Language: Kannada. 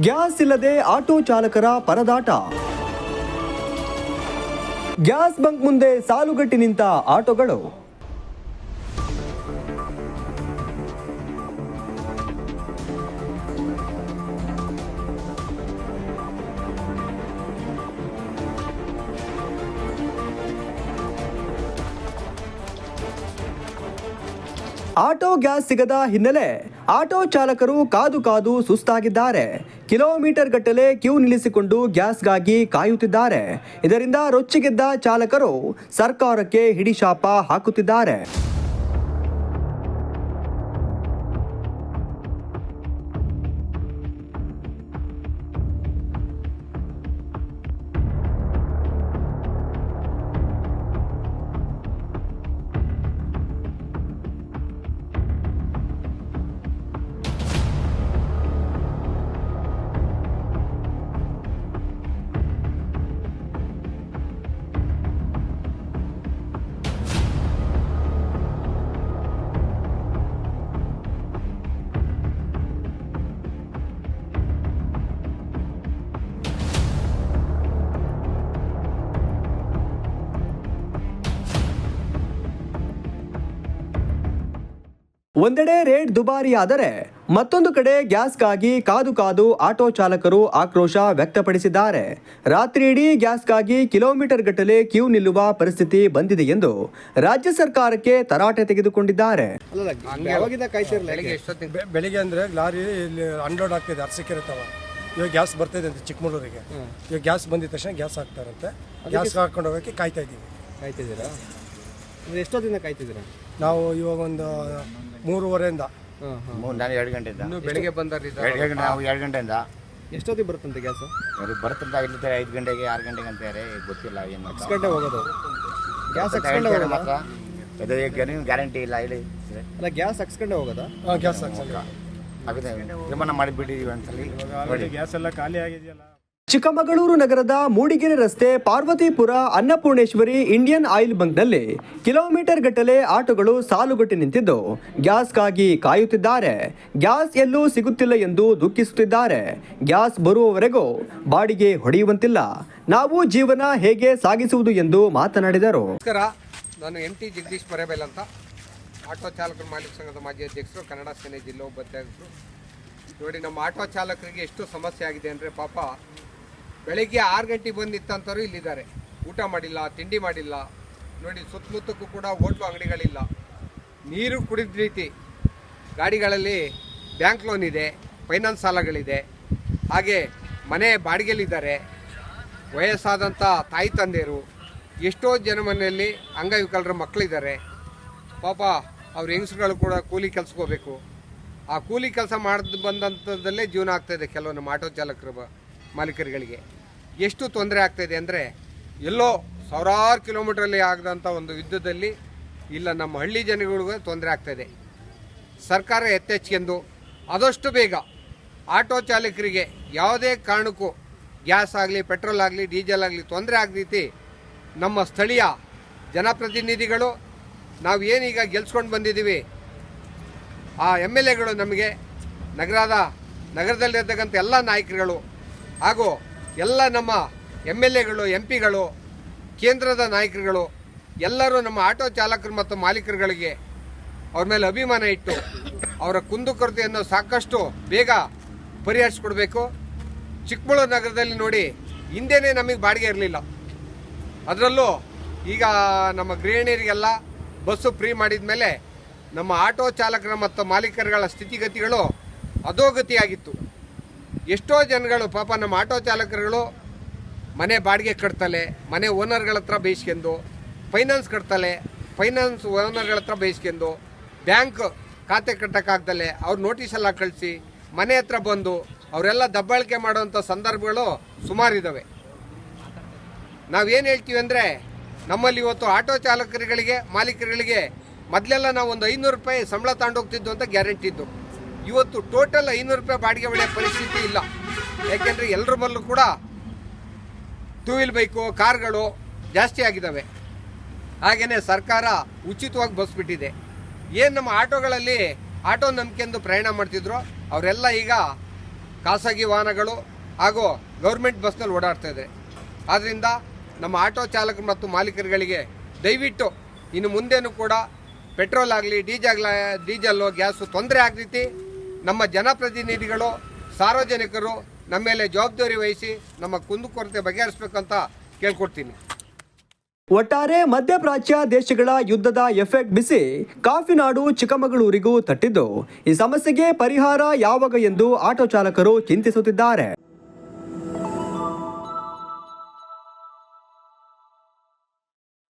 ಗ್ಯಾಸ್ ಇಲ್ಲದೆ ಆಟೋ ಚಾಲಕರ ಪರದಾಟ. ಗ್ಯಾಸ್ ಬಂಕ್ ಮುಂದೆ ಸಾಲುಗಟ್ಟಿ ನಿಂತ ಆಟೋಗಳು. ಆಟೋ ಗ್ಯಾಸ್ ಸಿಗದ ಹಿನ್ನೆಲೆ ಆಟೋ ಚಾಲಕರು ಕಾದು ಕಾದು ಸುಸ್ತಾಗಿದ್ದಾರೆ. ಕಿಲೋಮೀಟರ್ ಗಟ್ಟಲೆ ಕ್ಯೂ ನಿಲ್ಲಿಸಿಕೊಂಡು ಗ್ಯಾಸ್ಗಾಗಿ ಕಾಯುತ್ತಿದ್ದಾರೆ. ಇದರಿಂದ ರೊಚ್ಚಿಗೆದ್ದ ಚಾಲಕರು ಸರ್ಕಾರಕ್ಕೆ ಹಿಡಿಶಾಪ ಹಾಕುತ್ತಿದ್ದಾರೆ. ಒಂದೆಡೆ ರೇಟ್ ದುಬಾರಿಯಾದರೆ ಮತ್ತೊಂದು ಕಡೆ ಗ್ಯಾಸ್ಗಾಗಿ ಕಾದು ಕಾದು ಆಟೋ ಚಾಲಕರು ಆಕ್ರೋಶ ವ್ಯಕ್ತಪಡಿಸಿದ್ದಾರೆ. ರಾತ್ರಿ ಇಡೀ ಗ್ಯಾಸ್ಗಾಗಿ ಕಿಲೋಮೀಟರ್ ಗಟ್ಟಲೆ ಕ್ಯೂ ನಿಲ್ಲುವ ಪರಿಸ್ಥಿತಿ ಬಂದಿದೆ ಎಂದು ರಾಜ್ಯ ಸರ್ಕಾರಕ್ಕೆ ತರಾಟೆ ತೆಗೆದುಕೊಂಡಿದ್ದಾರೆ. ಬೆಳಿಗ್ಗೆ ಅಂದ್ರೆ ಲಾರಿ ಅನ್ಲೋಡ್ ಆಗ್ತಿದೆ, ಅರ್ಸಕ್ಕೆ ಇರ್ತಾವ. ಇವಾಗ ಗ್ಯಾಸ್ ಬರ್ತಾ ಇದೆ ಅಂತ ಚಿಕ್ಕಮಗಳೂರಿಗೆ. ಇವಾಗ ಗ್ಯಾಸ್ ಬಂದಿದ ತಕ್ಷಣ ಗ್ಯಾಸ್ ಹಾಕ್ತಾರಂತೆ. ಗ್ಯಾಸ್ ಹಾಕೊಂಡು ಹೋಗೋಕ್ಕೆ ಕಾಯ್ತಿದ್ದೀರಾ? ಎಷ್ಟೊತ್ತಿಂದ ಕಾಯ್ತಿದ್ದೀರಾ? ನಾವು ಇವಾಗ ಒಂದು 3:30 ನಾನು 2 ಗಂಟೆಯಿಂದ. ಬೆಳಿಗ್ಗೆ ಬಂದಾರ ನಾವು 2 ಗಂಟೆಯಿಂದ. ಎಷ್ಟೊತ್ತಿಗೆ ಬರುತ್ತಂತೆ ಗ್ಯಾಸ್? ಬರುತ್ತಂತ ಇಲ್ಲಿದ್ದಾರೆ 5 ಗಂಟೆಗೆ 6 ಗಂಟೆಗೆ ಅಂತಾರೆ, ಗೊತ್ತಿಲ್ಲ ಏನು. 6 ಗಂಟೆ ಹೋಗೋದು ಗ್ಯಾಸ್ ಮಾತ್ರ ಗ್ಯಾರಂಟಿ ಇಲ್ಲ ಇಲ್ಲಿ. ಅಲ್ಲ, ಗ್ಯಾಸ್ ಹಾಕ್ಸ್ಕೊಂಡೆ ಹೋಗೋದಾ? ಗ್ಯಾಸ್ ಹಾಕಿದೆ, ತೀರ್ಮಾನ ಮಾಡಿಬಿಟ್ಟಿದ್ದೀವಿ ಒಂದ್ಸಲಿ. ಗ್ಯಾಸ್ ಎಲ್ಲ ಖಾಲಿ ಆಗಿದೆಯಲ್ಲ. ಚಿಕ್ಕಮಗಳೂರು ನಗರದ ಮೂಡಿಗೆರೆ ರಸ್ತೆ ಪಾರ್ವತಿಪುರ ಅನ್ನಪೂರ್ಣೇಶ್ವರಿ ಇಂಡಿಯನ್ ಆಯಿಲ್ ಬಂಕ್ನಲ್ಲಿ ಕಿಲೋಮೀಟರ್ ಗಟ್ಟಲೆ ಆಟೋಗಳು ಸಾಲುಗಟ್ಟಿ ನಿಂತಿದ್ದು ಗ್ಯಾಸ್ಗಾಗಿ ಕಾಯುತ್ತಿದ್ದಾರೆ. ಗ್ಯಾಸ್ ಎಲ್ಲೂ ಸಿಗುತ್ತಿಲ್ಲ ಎಂದು ದುಃಖಿಸುತ್ತಿದ್ದಾರೆ. ಗ್ಯಾಸ್ ಬರುವವರೆಗೂ ಬಾಡಿಗೆ ಹೊಡೆಯುವಂತಿಲ್ಲ. ನಾವು ಜೀವನ ಹೇಗೆ ಸಾಗಿಸುವುದು ಎಂದು ಮಾತನಾಡಿದರು. ನಮಸ್ಕಾರ, ನಾನು MT ಜಗದೀಶ್ ಮರೇಬೇಲ್ ಅಂತ, ಆಟೋ ಚಾಲಕರ ಮಾಲೀಕ ಸಂಘದ ಮಾಜಿ ಅಧ್ಯಕ್ಷರು, ಕನ್ನಡ ಸೇನೆ ಜಿಲ್ಲಾ ಉಪಾಧ್ಯಕ್ಷರು. ನೋಡಿ, ನಮ್ಮ ಆಟೋ ಚಾಲಕರಿಗೆ ಎಷ್ಟು ಸಮಸ್ಯೆ ಆಗಿದೆ ಅಂದರೆ, ಪಾಪ ಬೆಳಗ್ಗೆ 6 ಗಂಟೆಗೆ ಬಂದು ನಿಂತಂಥವ್ರು ಇಲ್ಲಿದ್ದಾರೆ. ಊಟ ಮಾಡಿಲ್ಲ, ತಿಂಡಿ ಮಾಡಿಲ್ಲ. ನೋಡಿ, ಸುತ್ತಮುತ್ತಕ್ಕೂ ಕೂಡ ಹೋಟ್ಲು ಅಂಗಡಿಗಳಿಲ್ಲ, ನೀರು ಕುಡಿದ ರೀತಿ. ಗಾಡಿಗಳಲ್ಲಿ ಬ್ಯಾಂಕ್ ಲೋನ್ ಇದೆ, ಫೈನಾನ್ಸ್ ಸಾಲಗಳಿದೆ, ಹಾಗೆ ಮನೆ ಬಾಡಿಗೆಲಿದ್ದಾರೆ. ವಯಸ್ಸಾದಂಥ ತಾಯಿ ತಂದೆಯರು, ಎಷ್ಟೋ ಜನ ಮನೆಯಲ್ಲಿ ಅಂಗವಿಕಲರ ಮಕ್ಕಳಿದ್ದಾರೆ. ಪಾಪ ಅವ್ರ ಹೆಂಗಸುಗಳು ಕೂಡ ಕೂಲಿ ಕೆಲ್ಸಕ್ಕೆ ಹೋಗಬೇಕು. ಆ ಕೂಲಿ ಕೆಲಸ ಮಾಡಿ ಬಂದಂಥದ್ದಲ್ಲೇ ಜೀವನ ಆಗ್ತಾಯಿದೆ ಕೆಲವು ನಮ್ಮ ಆಟೋ ಚಾಲಕರ ಮಾಲೀಕರುಗಳಿಗೆ. ಎಷ್ಟು ತೊಂದರೆ ಆಗ್ತಾಯಿದೆ ಅಂದರೆ, ಎಲ್ಲೋ ಸಾವಿರಾರು ಕಿಲೋಮೀಟ್ರಲ್ಲಿ ಆಗದಂಥ ಒಂದು ಯುದ್ಧದಲ್ಲಿ ಇಲ್ಲ ನಮ್ಮ ಹಳ್ಳಿ ಜನಗಳಿಗೂ ತೊಂದರೆ ಆಗ್ತಾಯಿದೆ. ಸರ್ಕಾರ ಎಚ್ಚೆತ್ಕೊಂಡು ಆದಷ್ಟು ಬೇಗ ಆಟೋ ಚಾಲಕರಿಗೆ ಯಾವುದೇ ಕಾರಣಕ್ಕೂ ಗ್ಯಾಸ್ ಆಗಲಿ, ಪೆಟ್ರೋಲ್ ಆಗಲಿ, ಡೀಸೆಲ್ ಆಗಲಿ ತೊಂದರೆ ಆಗದೀತಿ ನಮ್ಮ ಸ್ಥಳೀಯ ಜನಪ್ರತಿನಿಧಿಗಳು, ನಾವು ಏನೀಗ ಗೆಲ್ಸ್ಕೊಂಡು ಬಂದಿದ್ದೀವಿ, ಆ MLAಗಳು, ನಮಗೆ ನಗರದಲ್ಲಿರ್ತಕ್ಕಂಥ ಎಲ್ಲ ನಾಯಕರುಗಳು ಹಾಗೂ ಎಲ್ಲ ನಮ್ಮ MLAಗಳು, MP ಗಳು, ಕೇಂದ್ರದ ನಾಯಕರುಗಳು ಎಲ್ಲರೂ ನಮ್ಮ ಆಟೋ ಚಾಲಕರು ಮತ್ತು ಮಾಲೀಕರುಗಳಿಗೆ ಅವ್ರ ಮೇಲೆ ಅಭಿಮಾನ ಇಟ್ಟು ಅವರ ಕುಂದುಕೊರತೆಯನ್ನು ಸಾಕಷ್ಟು ಬೇಗ ಪರಿಹರಿಸ್ಕೊಡ್ಬೇಕು. ಚಿಕ್ಕಮಗಳೂರು ನಗರದಲ್ಲಿ ನೋಡಿ, ಹಿಂದೆನೇ ನಮಗೆ ಬಾಡಿಗೆ ಇರಲಿಲ್ಲ. ಅದರಲ್ಲೂ ಈಗ ನಮ್ಮ ಗೃಹಿಣಿಯರಿಗೆಲ್ಲ ಬಸ್ಸು ಫ್ರೀ ಮಾಡಿದ ಮೇಲೆ ನಮ್ಮ ಆಟೋ ಚಾಲಕರ ಮತ್ತು ಮಾಲೀಕರುಗಳ ಸ್ಥಿತಿಗತಿಗಳು ಅಧೋಗತಿಯಾಗಿತ್ತು. ಎಷ್ಟೋ ಜನಗಳು ಪಾಪ ನಮ್ಮ ಆಟೋ ಚಾಲಕರುಗಳು ಮನೆ ಬಾಡಿಗೆ ಕಟ್ತಲೆ, ಮನೆ ಓನರ್ಗಳ ಹತ್ರ ಬೇಯಿಸ್ಕೊಂಡು, ಫೈನಾನ್ಸ್ ಕಟ್ತಲೆ, ಫೈನಾನ್ಸ್ ಓನರ್ಗಳ ಹತ್ರ ಬೇಯಿಸ್ಕೊಂಡು, ಬ್ಯಾಂಕ್ ಖಾತೆ ಕಟ್ಟೋಕ್ಕಾಗ್ದಲೆ ಅವ್ರು ನೋಟಿಸೆಲ್ಲ ಕಳಿಸಿ ಮನೆ ಹತ್ರ ಬಂದು ಅವರೆಲ್ಲ ದಬ್ಬಾಳಿಕೆ ಮಾಡುವಂಥ ಸಂದರ್ಭಗಳು ಸುಮಾರಿದ್ದಾವೆ. ನಾವೇನು ಹೇಳ್ತೀವಿ ಅಂದರೆ, ನಮ್ಮಲ್ಲಿ ಇವತ್ತು ಆಟೋ ಚಾಲಕರುಗಳಿಗೆ, ಮಾಲೀಕರುಗಳಿಗೆ ಮೊದಲೆಲ್ಲ ನಾವು ಒಂದು 500 ರೂಪಾಯಿ ಸಂಬಳ ತಗೊಂಡೋಗ್ತಿದ್ದು ಅಂತ ಗ್ಯಾರಂಟಿ ಇದ್ದು. ಇವತ್ತು ಟೋಟಲ್ 500 ರೂಪಾಯಿ ಬಾಡಿಗೆ ಹೊಡೆಯೋ ಪರಿಸ್ಥಿತಿ ಇಲ್ಲ. ಯಾಕೆಂದರೆ ಎಲ್ಲರ ಮಲ್ಲೂ ಕೂಡ 2 ವೀಲ್ ಬೈಕು, ಕಾರ್ಗಳು ಜಾಸ್ತಿ ಆಗಿದ್ದಾವೆ. ಹಾಗೆಯೇ ಸರ್ಕಾರ ಉಚಿತವಾಗಿ ಬಸ್ ಬಿಟ್ಟಿದೆ. ಏನು ನಮ್ಮ ಆಟೋಗಳಲ್ಲಿ ಆಟೋ ನಂಬಿಕೆಂದು ಪ್ರಯಾಣ ಮಾಡ್ತಿದ್ರು ಅವರೆಲ್ಲ ಈಗ ಖಾಸಗಿ ವಾಹನಗಳು ಹಾಗೂ ಗೌರ್ಮೆಂಟ್ ಬಸ್ನಲ್ಲಿ ಓಡಾಡ್ತಾ ಇದೆ. ಆದ್ದರಿಂದ ನಮ್ಮ ಆಟೋ ಚಾಲಕರು ಮತ್ತು ಮಾಲೀಕರುಗಳಿಗೆ ದಯವಿಟ್ಟು ಇನ್ನು ಮುಂದೇನೂ ಕೂಡ ಪೆಟ್ರೋಲ್ ಆಗಲಿ ಡೀಸಲ್ಲು ಗ್ಯಾಸು ತೊಂದರೆ ಆಗೈತಿ. ನಮ್ಮ ಜನಪ್ರತಿನಿಧಿಗಳು ಸಾರ್ವಜನಿಕರು ನಮ್ಮ ಮೇಲೆ ಜವಾಬ್ದಾರಿ ವಹಿಸಿ ನಮ್ಮ ಕುಂದುಕೊರತೆ ಬಗೆಹರಿಸಬೇಕಂತ ಕೇಳ್ಕೊಡ್ತೀನಿ. ಒಟ್ಟಾರೆ ಮಧ್ಯಪ್ರಾಚ್ಯ ದೇಶಗಳ ಯುದ್ಧದ ಎಫೆಕ್ಟ್ ಬಿಸಿ ಕಾಫಿನಾಡು ಚಿಕ್ಕಮಗಳೂರಿಗೂ ತಟ್ಟಿದ್ದು ಈ ಸಮಸ್ಯೆಗೆ ಪರಿಹಾರ ಯಾವಾಗ ಎಂದು ಆಟೋ ಚಾಲಕರು ಚಿಂತಿಸುತ್ತಿದ್ದಾರೆ.